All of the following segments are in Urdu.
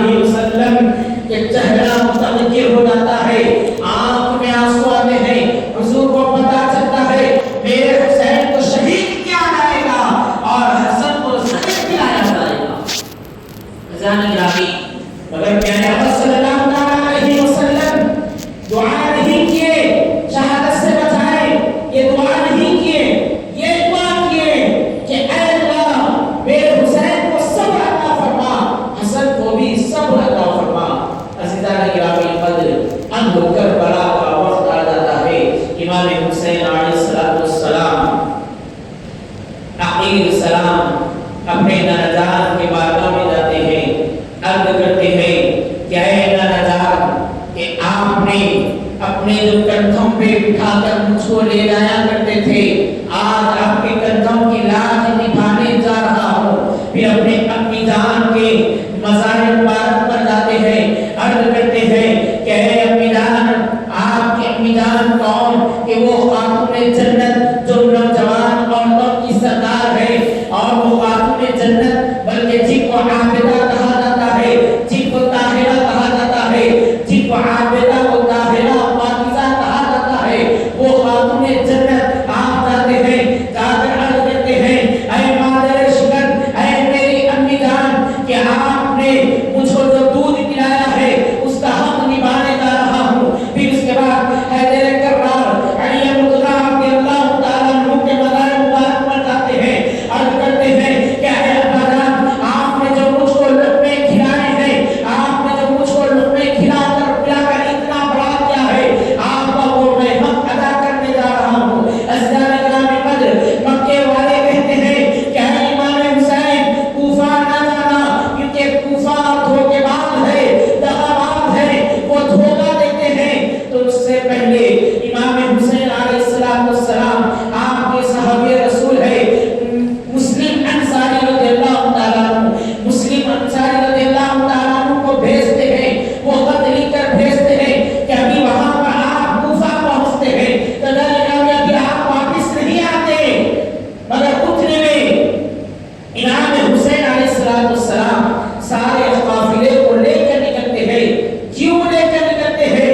علیہ وسلم کے چہرہ متغیر ہو جاتا ہے، آنکھ میں آنسو آتے ہیں، حضور کو پتہ چلتا ہے میرے حسین کو شہید کیا جائے گا اور حسن کو شہید کیا جائے گا۔ عزیزان گرامی، مگر پیارے آقا صلی اللہ علیہ وسلم دعا نہیں کیے شہادت سے بچائے، یہ دعا نہیں کیے، یہ دعا کیے کہ اے اللہ میرے حسین کو صبر عطا فرما، حسن کو بھی صبر عطا فرما۔ عزیزان گرامی قدر، اب کربلا کا وقت آ جاتا ہے، امام حسین علیہ السلام عقیل سلام اپنے نانا کے بارگاہ میں جاتے ہیں، عرض کرتے ہیں کہ اے نانا جان کہ آپ نے اپنے جو کندھوں پہ بٹھا کر مجھ کو لے جایا کرتے تھے، آج آپ کے کندھوں کی لاج نبھانے جا رہا ہوں۔ پھر اپنے امی جان کے مزار مبارک پر جاتے ہیں، عرض کرتے ہیں کہ اے امی جان، آپ کی امی جان کون؟ کہ وہ خاتون جنت جو نوجوان عورتوں کی سردار ہے، اور وہ خاتون جنت بلکہ جن کو عابدہ کہا جاتا ہے، جن کو طاہرہ کہا جاتا ہے، جن کو عابدہ و طاہرہ پاکیزہ کہا جاتا ہے، وہ خاتون جنت آپ جاتے ہیں، جا کر عرض کرتے ہیں اے مادر شکر، اے میری امی جان کہ آپ نے مجھ کو جو دودھ پلایا ہے اس کا حق نبھانے جا رہا ہوں۔ پھر اس کے بعد حیدر کرار علی مطلع رضی اللہ تعالیٰ عنہ کے مزار مبارک پر جاتے ہیں، عرض کرتے ہیں کہ اے ابا جان، آپ نے جو مجھ کو لقمے کھلائے ہیں، آپ نے جو مجھ کو لقمے کھلا کر پلا کر اتنا بڑا کیا ہے، آپ کا وہ میں حق ادا کرنے جا رہا ہوں۔ عزیزان گرامی قدر، مکے والے کہتے ہیں کہ اے امام حسین کوفہ نہ جانا، کیونکہ کوفہ دھوکے باز ہے، دغاباز ہے، وہ دھوکہ دیتے ہیں۔ تو اس سے پہلے امام حسین علیہ السلام آپ کے صحابی رسول ہے، مسلم انصاری رضی اللہ تعالیٰ عنہ، مسلم انصاری رضی اللہ تعالیٰ عنہ کو بھیجتے ہیں، وہ خط لکھ کر بھیجتے ہیں کہ ابھی وہاں پر آپ کوفہ پہنچتے ہیں، تو ابھی آپ واپس نہیں آتے، مگر اتنے میں امام حسین علیہ السلام سارے قافلے کو لے کر نکلتے ہیں۔ کیوں لے کر نکلتے ہیں؟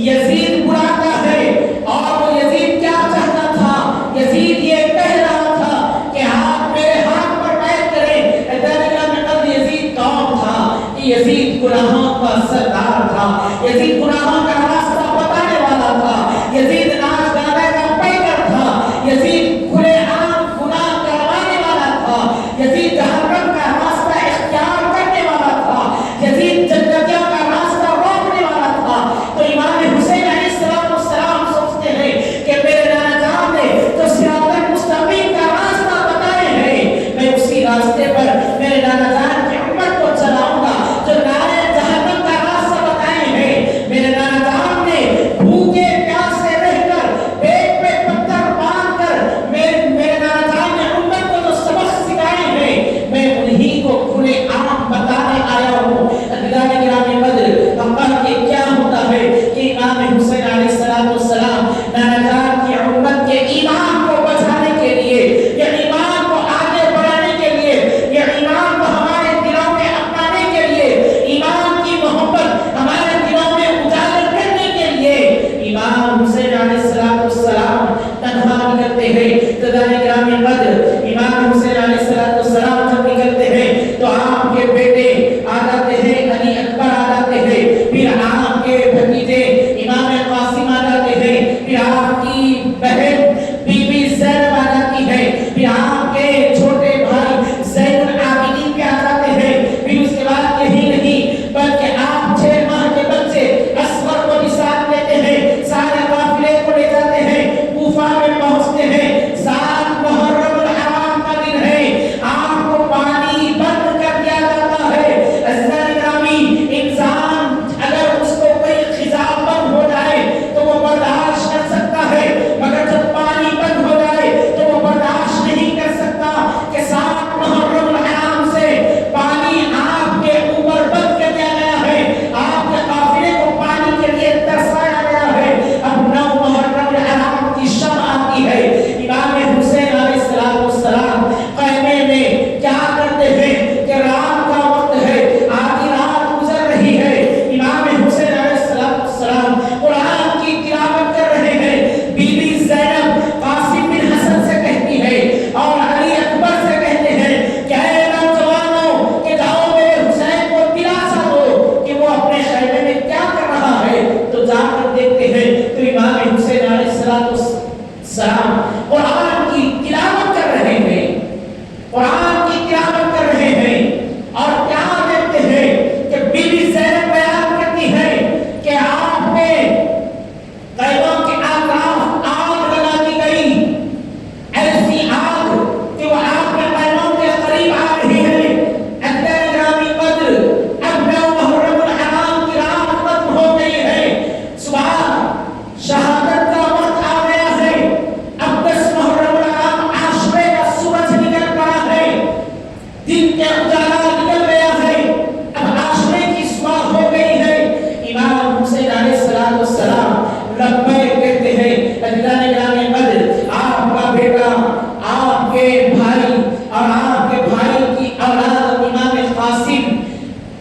یزید بلاتا ہے، اور وہ یزید کیا چاہتا تھا؟ یزید یہ کہہ رہا تھا کہ آپ میرے ہاتھ پر بیعت کریں۔ یزید کون تھا؟ یزید گناہوں کا سردار تھا، یزید گناہوں کا راستہ بتانے والا تھا، یزید ناچ گانے کا پیکر تھا، یزید کھلے عام گناہ کروانے والا تھا، یزید جہنم کا راستہ اختیار کرنے والا تھا، یزید جنتیوں کا راستہ روکنے والا تھا۔ تو امام حسین علیہ السلام سوچتے ہیں کہ میرے نانا جان نے جو صراط المستقیم کا راستہ بتائے ہیں، میں اسی راستے پر میرے نانا جان کی امت کو چلاؤں گا۔ جو نارے جہنم کا راستہ بتائے ہیں، میرے نانا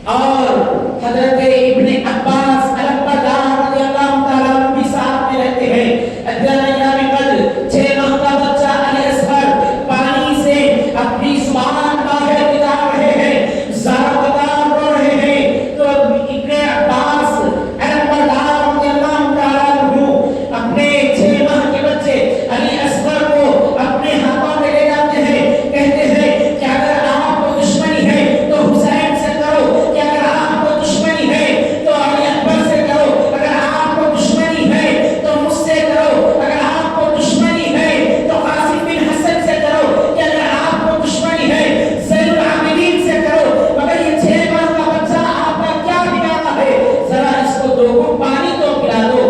اور حضرت ابن عباس البردار رضی اللہ تعالیٰ عنہ بھی ساتھ میں رہتے ہیں. ادھر قد 6 ماہ کا بچہ علی اصغر پانی سے اپنی زبان باہر نکال رہے ہیں, زارقدار رو رہے ہیں, تو ابن عباس البردار رضی اللہ تعالیٰ عنہ اپنے 6 ماہ کے بچے علی اصغر کو اپنے ہاتھوں میں لے جاتے ہیں, کہتے ہیں کہ اگر آپ کو دشمنی ہے تو حسین سے کرو, کہ اگر آپ کو دشمنی ہے تو علی اکبر سے کرو, اگر آپ کو دشمنی ہے تو مجھ سے کرو, اگر آپ کو دشمنی ہے تو قاسم بن حسن سے کرو, کہ اگر آپ کو دشمنی ہے زین العابدین سے کرو, مگر یہ 6 ماہ کا بچہ آپ کا کیا بگاڑا ہے, ذرا اس کو 2 گھونٹ پانی تو پلا دو.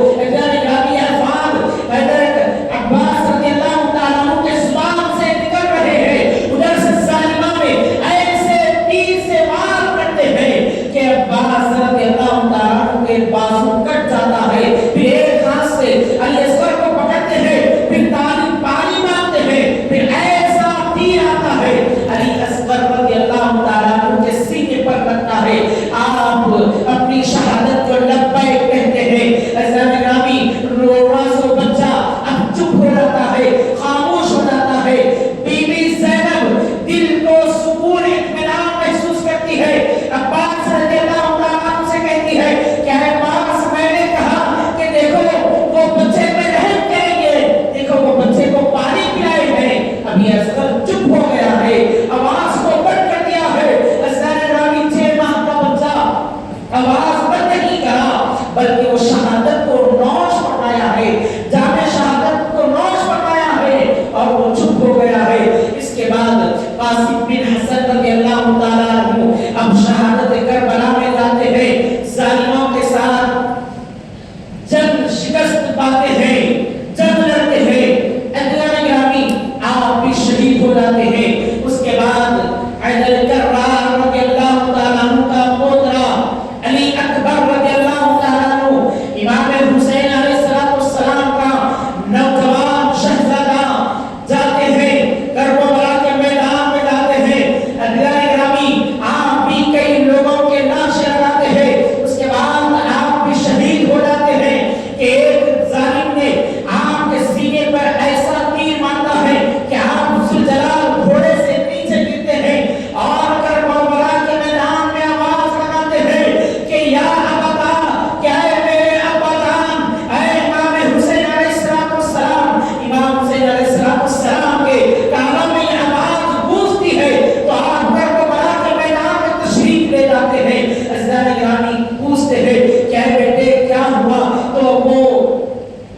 حضرت عباس رضی اللہ تعالیٰ عنہ کے زبان سے نکل رہے ہیں, ادھر سے ظالمہ میں ایسے تیر سے وار کرتے ہیں کہ عباس رضی اللہ تعالیٰ عنہ کے بازو کٹ جاتا ہے. پھر ایک ہاتھ سے علی اصغر کو پکڑتے ہیں, پھر پانی مانگتے ہیں, پھر ایسا تیر آتا ہے علی اصغر رضی اللہ تعالیٰ عنہ کے سینے پر لگتا ہے. آپ اپنی شہادت کو لبیک کہتے ہیں. عزیزان گرامی, رونا سو بچہ اب چپ ہو جاتا ہے, خاموش ہو جاتا ہے. بی بی زینب دل کو سکون اطمینان محسوس کرتی ہے. عباس رضی اللہ تعالیٰ عنہ سے کہتی ہے کہ اے عباس, میں نے کہا کہ دیکھو وہ بچے پہ رحم کریں گے, دیکھو وہ بچے کو پانی پلائے ہیں. ابھی اصغر چپ ہو گیا ہے, آواز کو بند کر دیا ہے. عزیزان گرامی, 6 ماہ کا بچہ آواز بند نہیں کرا, بلکہ وہ شہادت کو نوش فرمایا ہے, جامع شہادت کو نوش فرمایا ہے, اور وہ چپ ہو گیا ہے. اس کے بعد قاسم بن حسن رضی اللہ تعالیٰ عنہ اب شہادت کربلا میں جاتے ہیں, ظالموں کے ساتھ جنگ شکست پاتے ہیں, جنگ لڑتے ہیں. عزیزان گرامی, آپ بھی شہید ہو جاتے ہیں. اس کے بعد حیدر کرار رضی اللہ تعالیٰ عنہ کا پوترا علی اکبر رضی اللہ تعالیٰ عنہ, امام حسین علیہ السلام کا نوجوان شہزادہ, جاتے ہیں کربلا کے میدان میں جاتے ہیں. عزیزان گرامی, آپ بھی کئی لوگوں کے نعشیں لگاتے ہیں. اس کے بعد آپ بھی شہید ہو جاتے ہیں کہ ایک ظالم نے آپ کے سینے پر ایسا تیر مارتا ہے کہ آپ ذوالجلال گھوڑے سے نیچے گرتے ہیں, اور کربلا کے میدان میں آواز لگاتے ہیں کہ یا ابدا, کیا ہے میرے ابا جان, اے امام حسین علیہ السلام. امام حسین علیہ السلام کے کانوں میں یہ آواز گونجتی ہے تو آپ کربلا کے میدان میں تشریف لے جاتے ہیں. عزیزان گرامی, پوچھتے ہیں کیا بیٹے کیا ہوا, تو وہ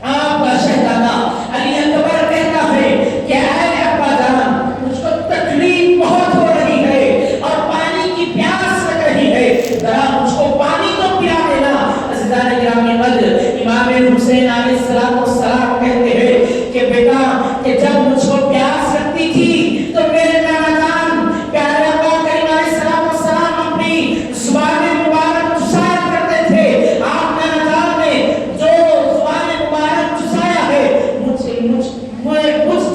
آپ کا شہزادہ علی اکبر کہتا ہے کہ اے ابا جان, مجھ کو تکلیف بہت ہو رہی ہے اور پانی کی پیاس لگ رہی ہے, ذرا مجھ کو پانی تو پلا دینا. عزیزان گرامی, امام حسین علیہ السلام کہتے ہیں کہ بیٹا, کہ جب مجھ کو پیاس لگتی تھی تو میرے نانا جان پیارے آقا کریم علیہ السلام اپنی زبان مبارک چسایا کرتے تھے. آپ نانا جان نے جو زبان مبارک چسایا ہے, مجھ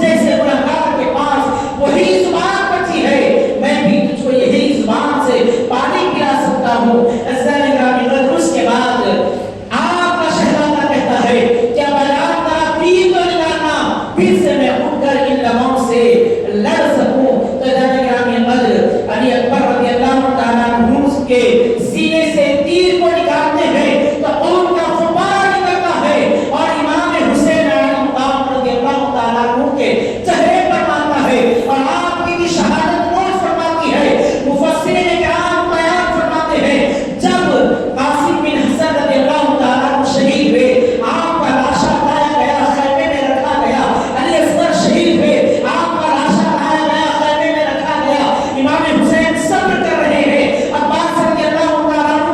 جیسے گنہگار کے پاس وہی زبان بچی ہے, میں بھی تجھ کو یہی زبان سے پانی پلا سکتا ہوں. عزیزان گرامی, اس کے بعد آپ کا شہزادہ کہتا ہے کہ اب آپ کا تیر تو نکالنا, پھر سے میں اٹھ کر ان لبوں سے لڑ سکوں. تو عزیزان گرامی, علی اکبر رضی اللہ تعالیٰ عنہ کے سینے سے تیر کو نکالتے ہیں تو ان کا غبار نکلتا ہے اور امام حسین علیہ السلام رضی اللہ تعالیٰ عنہ کے چہرے پر مارتا ہے, اور آپ کی شہادت نوٹ فرماتی ہے. مفسرین کرام بیان فرماتے ہیں, جب قاسم بن حسن رضی اللہ تعالیٰ عنہ شہید ہوئے, آپ کا لاشا لایا گیا, خیمے میں رکھا گیا. علی اصغر شہید ہوئے, آپ کا لاشا لایا گیا, خیمے میں رکھا گیا. امام حسین صبر کر رہے ہیں. عباس رضی اللہ تعالیٰ عنہ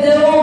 2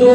2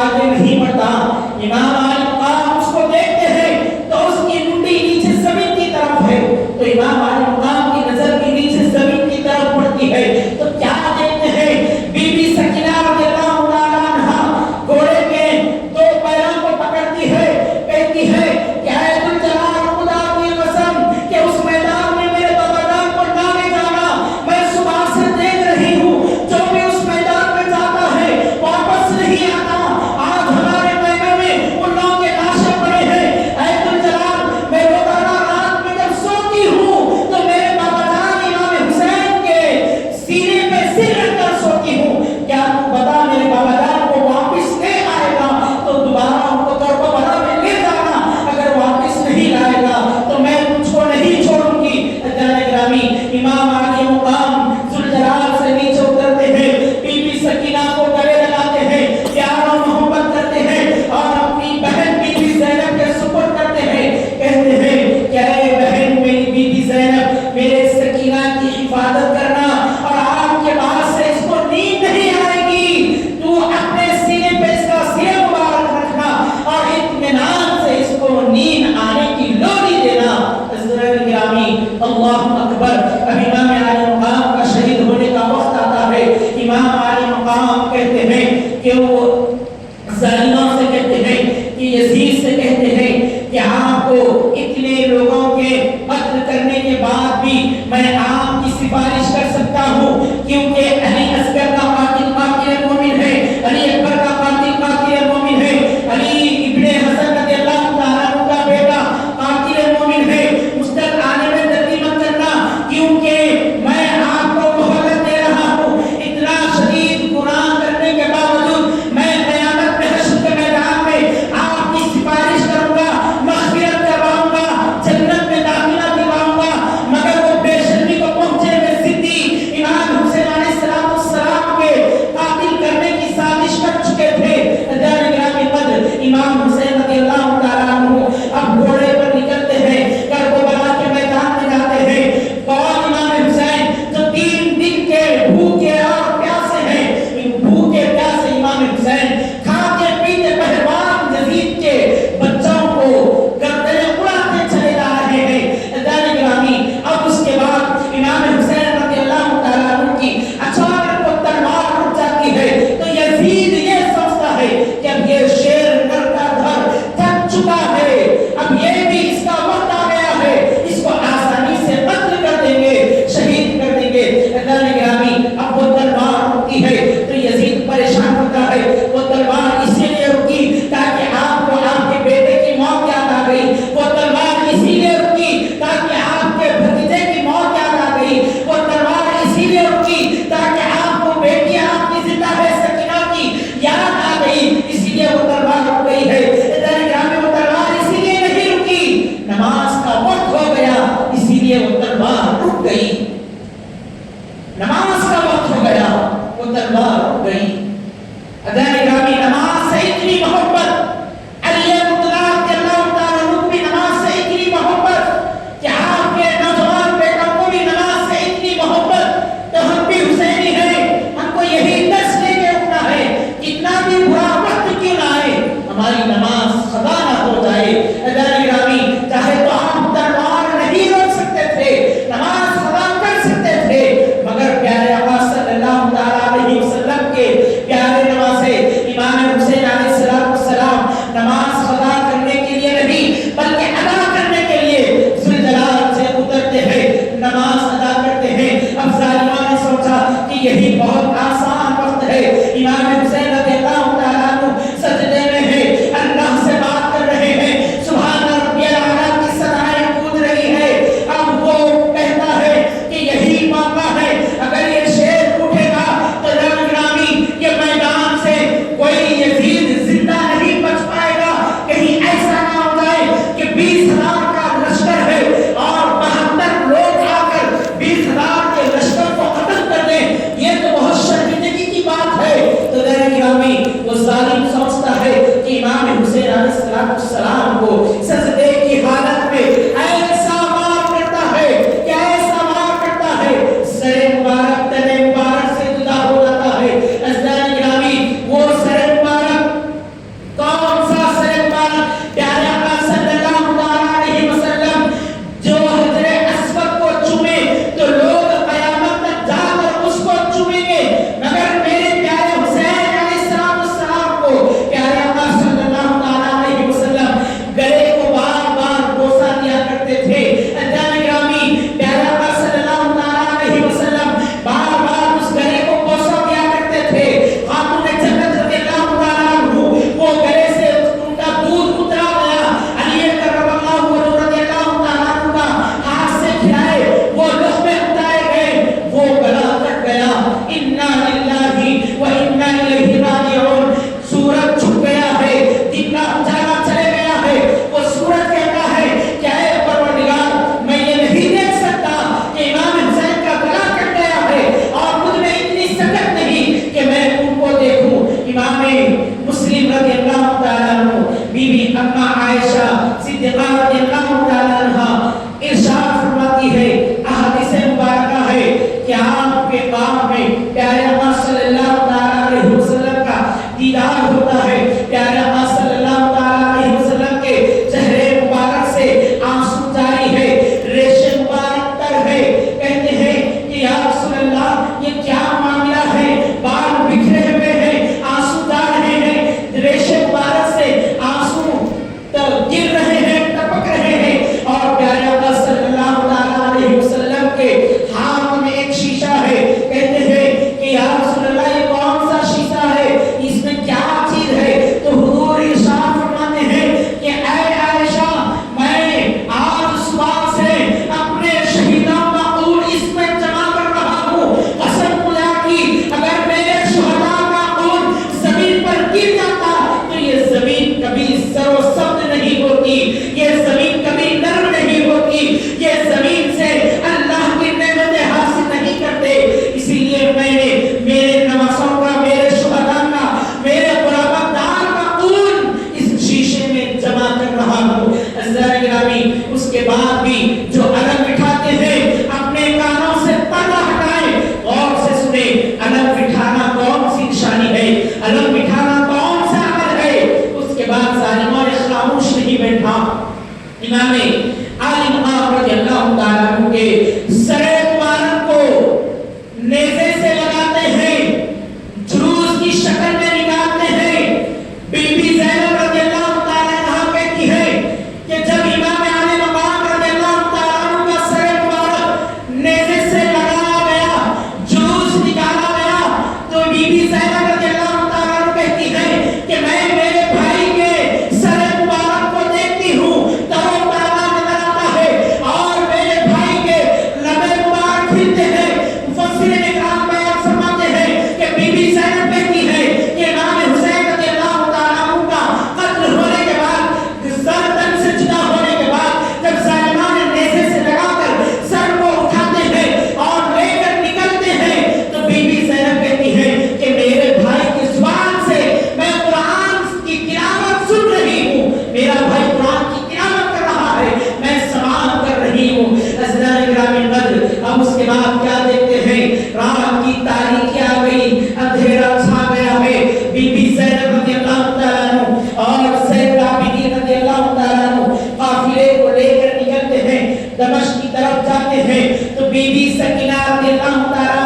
آگے نہیں بڑھتا. امام علی مقام اس کو دیکھتے ہیں تو اس کی منڈی نیچے زمین کی طرف ہے, تو امام علی مقام کی نظر بھی نیچے زمین کی طرف پڑتی ہے. تو کیا دیکھتے ہیں, بی بی سکینہ رضی اللہ تعالیٰ عنہا گھوڑے کے دو پیروں کو پکڑتی ہے, کہتی ہے کہ اے ذوالجلال خدا کی قسم کہ اس میدان میں میرے بابا جان کو نہ لے جانا, میں صبح سے دیکھ رہی ہوں جو بھی اس میدان میں جاتا ہے واپس نہیں آتا. آج ہمارے میدان میں ان لوگوں کے لاشیں پڑے ہیں. اے ذوالجلال میں روزانہ رات میں جب سوتی ہوں تو میرے بابا جان امام حسین کے سینے پہ سر رکھ کر سوتی ہوں. کیا تو بتا میرے بابا جان کو واپس لے آئے گا تو دوبارہ ان کو کربلا میں لے جانا, اگر واپس نہیں لائے گا تو میں تجھ کو نہیں چھوڑوں گی. گرامی امام علی مقام ذوالجلال سے نیچے اترتے ہیں, بی بی سکینہ کو گلے لگاتے ہیں, پیار و محبت کرتے ہیں اور اپنی بہن بی بی زینب کے سپرد کرتے ہیں. کہتے ہیں کہ اے بہن میری بی بی زینب, میرے سکینہ کی حفاظت کرنا اور آپ کے بعد سے اس کو نیند نہیں آئے گی, تو اپنے سینے پہ اس کا سر مبارک رکھنا اور اطمینان سے اس کو نیند آنے کی لوری دینا. گرامی اللہ اکبر. اب امام علی مقام کا شہید ہونے کا وقت آتا ہے. امام علی مقام کہتے ہیں کہ وہ ظالموں سے کہتے ہیں کہ یزید سے کہتے ہیں کہ آپ کو اتنے لوگوں کے قتل کرنے کے بعد بھی میں آپ کی سفارش کر سکتا ہوں, کیونکہ علی اصغر کا قاتل قاتل مومن ہے, علی اکبر کا قاتل قاتل مومن ہے, علی ابن حسن رضی اللہ تعالیٰ عنہ کا بیٹا قاتل مومن ہے. مستقل آنے میں جلدی مت کرنا, کیونکہ میں آپ کو مہلت دے رہا ہوں. اتنا شدید گناہ کرنے کے باوجود میں قیامت میں حشر کے میدان میں آپ کی سفارش کروں گا, مغفرت کرواؤں گا, جنت میں داخلہ دلاؤں گا. مگر وہ بے شرمی کو پہنچے ہوئے ضدی امام حسین علیہ السلام کے قاتل کرنے کی سازش کر چکے تھے. گرامی قدر امام حسین رضی اللہ تعالیٰ عنہ اب گھوڑے پر نکلتے ہیں, کربلا کے میدان میں جاتے ہیں. اور امام حسین جو 3 دن کے بھوکے اور پیاسے ہیں, بھوکے پیاسے امام حسین کھاتے پیتے پہلوان یزید کے بچوں کو گردنیں اڑاتے چلے جا رہے ہیں. گرامی اب اس کے بعد امام حسین رضی اللہ تعالیٰ عنہ کی اچانک وہ تلوار رک جاتی ہے, تو یزید یہ سوچتا ہے کہ اب یہ شیر نر کا دھر تھک چکا ہے, اب یہ بھی اس کا وقت آ گیا ہے, اس کو آسانی سے قتل کر دیں گے, شہید کر دیں گے. گرامی اب وہ تلوار رکتی ہے تو یزید پریشان ہوتا ہے. وہ تلوار اسی لیے رکی تاکہ آپ کو آپ کے بیٹے کی موت یاد آ گئی, وہ تلوار اسی لیے رکی تاکہ آپ کے بھتیجے کی موت یاد آ گئی, وہ تلوار اسی لیے رکی تاکہ آپ کو بیٹی آپ کی زندہ ہے سکینہ کی یاد آ گئی, اسی لیے وہ تلوار رک گئی ہے. وہ تلوار اسی لیے نہیں رکی, نماز کا وقت ہو گیا اسی لیے وہ تلوار رک گئی. نماز کا وقت ہو گیا وہ تلوار رک گئی. گرامی نماز سے اتنی محبت, علی مطلق اللہ تعالیٰ عنہ بھی نماز سے اتنی محبت کہ آپ کے نوجوان بیٹوں کو بھی نماز سے اتنی محبت. تو ہم بھی حسینی ہیں, ہم کو یہی درس لے کے اٹھنا ہے, کتنا بھی برا وقت کیوں نہ آئے ہماری نماز قضا نہ ہو جائے. گرامی چاہے تو آپ تلوار نہیں روک سکتے تھے, نماز قضا کر سکتے تھے, مگر پیارے آقا صلی اللہ تعالیٰ علیہ وسلم کے پیارے نواسے امام حسین علیہ السلام نماز قضا کرنے کے لیے نہیں بلکہ ادا کرنے کے لیے ذوالجلال سے اترتے ہیں, نماز ادا کرتے ہیں. اب ظالموں نے سوچا کہ یہی بہت آسان وقت ہے. امام حسین رضی اللہ تعالیٰ عنہ سجدے میں ہیں, اللہ سے بات کر رہے ہیں, سبحان ربی الاعلیٰ کی ثنائیں کود رہی ہے. اب وہ کہتا ہے کہ یہی موقع ہے, اگر یہ شیر اٹھے گا تو گرامی یہ میدان سے کوئی یزید زندہ نہیں بچ پائے گا. کہیں ایسا نہ ہو جائے کہ 20,000 کا لشکر ہے اور 72 لوگ آ کر 20,000 کے لشکر کو ختم کر دیں, یہ تو بہت شرمندگی کی بات ہے. تو گرامی وہ ظالم سمجھتا ہے کہ امام حسین علیہ السلام کو سجدے کی حالت میں ایسا وار کرتا ہے کہ ایسا وار کرتا ہے, سر مبارک تن مبارک سے جدا ہو جاتا ہے. گرامی وہ سر مبارک مسلم رضی اللہ تعالیٰ عنہ، بی بی اما عائشہ صدیقہ رضی اللہ تعالیٰ عنہ ارشاد فرماتی ہے، احادیث مبارکہ ہے کہ آپ کے باب میں پیارے آقا صلی اللہ تعالیٰ علیہ وسلم کا دیدار ہوتا ہے، پیارے آقا صلی اللہ تعالیٰ علیہ وسلم کے چہرے مبارک سے آنسو جاری ہے، ریش مبارک تر ہے، کہتے ہیں کہ یا رسول اللہ یہ کیا معاملہ ہے، بال بکھرے ہوئے ہیں، آنسو جا رہے ہیں، ریش مبارک سے آنسو گر رہے ہیں، ٹپک رہے ہیں، اور پیارے آقا صلی اللہ تعالیٰ علیہ وسلم کے ہاتھ میں ایک شیشہ ہے، کہتے ہیں کہ یا رسول اللہ یہ کون سا شیشہ ہے، اس میں کیا چیز ہے؟ تو حضور ارشاد فرماتے ہیں کہ اے عائشہ میں آج صبح سے اپنے شہیدوں کا خون اس میں جمع کر رہا ہوں، قسم خدا کی اگر میرے شہداء کا خون زمین پر گر جاتا تو یہ زمین کبھی سر و سبز نہیں ہوتی، یہ زمین کبھی نرم نہیں ہوتی، یہ زمین سے اللہ کی نعمتیں حاصل نہیں کرتے، اسی لیے میں نے میرے نواسوں کا، میرے شہداء کا، میرے قرابت دار کا خون اس شیشے میں جمع کر رہا ہوں۔ عزیزان گرامی، اس کے بعد بھی جو علم بٹھاتے ہیں اپنے کانوں سے پردہ ہٹائیں، غور سے سنیں، علم بٹھانا کون سی نشانی ہے، علم بٹھانا کون سا عمل ہے؟ اس کے بعد ظالموں نے خاموش نہیں بیٹھا، امام علی مقام رضی اللہ تعالیٰ عنہ کے سر مبارک کو نیزے سے لگاتے ہیں، جلوس کی شکل میں نکالتے ہیں۔ بی بی زینب رضی اللہ تعالیٰ عنہ کہتی ہے کہ جب امام علی مقام رضی اللہ تعالیٰ عنہ کا سر مبارک نیزے سے لگایا گیا، جلوس نکالا گیا، تو بی بی زینب رضی اللہ تعالیٰ عنہ کہتی ہے کہ میں میرے بھائی کے سر مبارک کو دیکھتی ہوں، تر و تازہ نظر آتا ہے، اور میرے بھائی کے لبے مبارک کھلتے ہیں۔ مفسرین اکرام بیان فرماتے ہیں کہ بی بی زینب کہتی ہے کہ امام حسین رضی اللہ تعالیٰ عنہ کا قتل ہونے کے بعد، گردن سے جدا ہونے کے بعد، جب ظالمان نیزے سے لگا کر سر کو اٹھاتے ہیں اور لے کر نکلتے ہیں، تو بی بی زینب کہتی ہے کہ میرے بھائی کی زبان سے میں قرآن کی تلاوت سن رہی ہوں، میرا بھائی قرآن کی تلاوت کر رہا ہے، میں سماعت کر رہی ہوں۔ عزیزان گرامی قدر، اب اس کے بعد کیا دیکھتے ہیں؟ رات کی تاریکی آ گئی، اندھیرا چھا گیا ہے، بی بی زینب رضی اللہ تعالیٰ عنہ اور سید العابدین رضی اللہ تعالیٰ عنہ قافلے کو لے کر نکلتے ہیں، دمشق کی طرف جاتے ہیں، تو بی بی سکینہ رضی اللہ تعالیٰ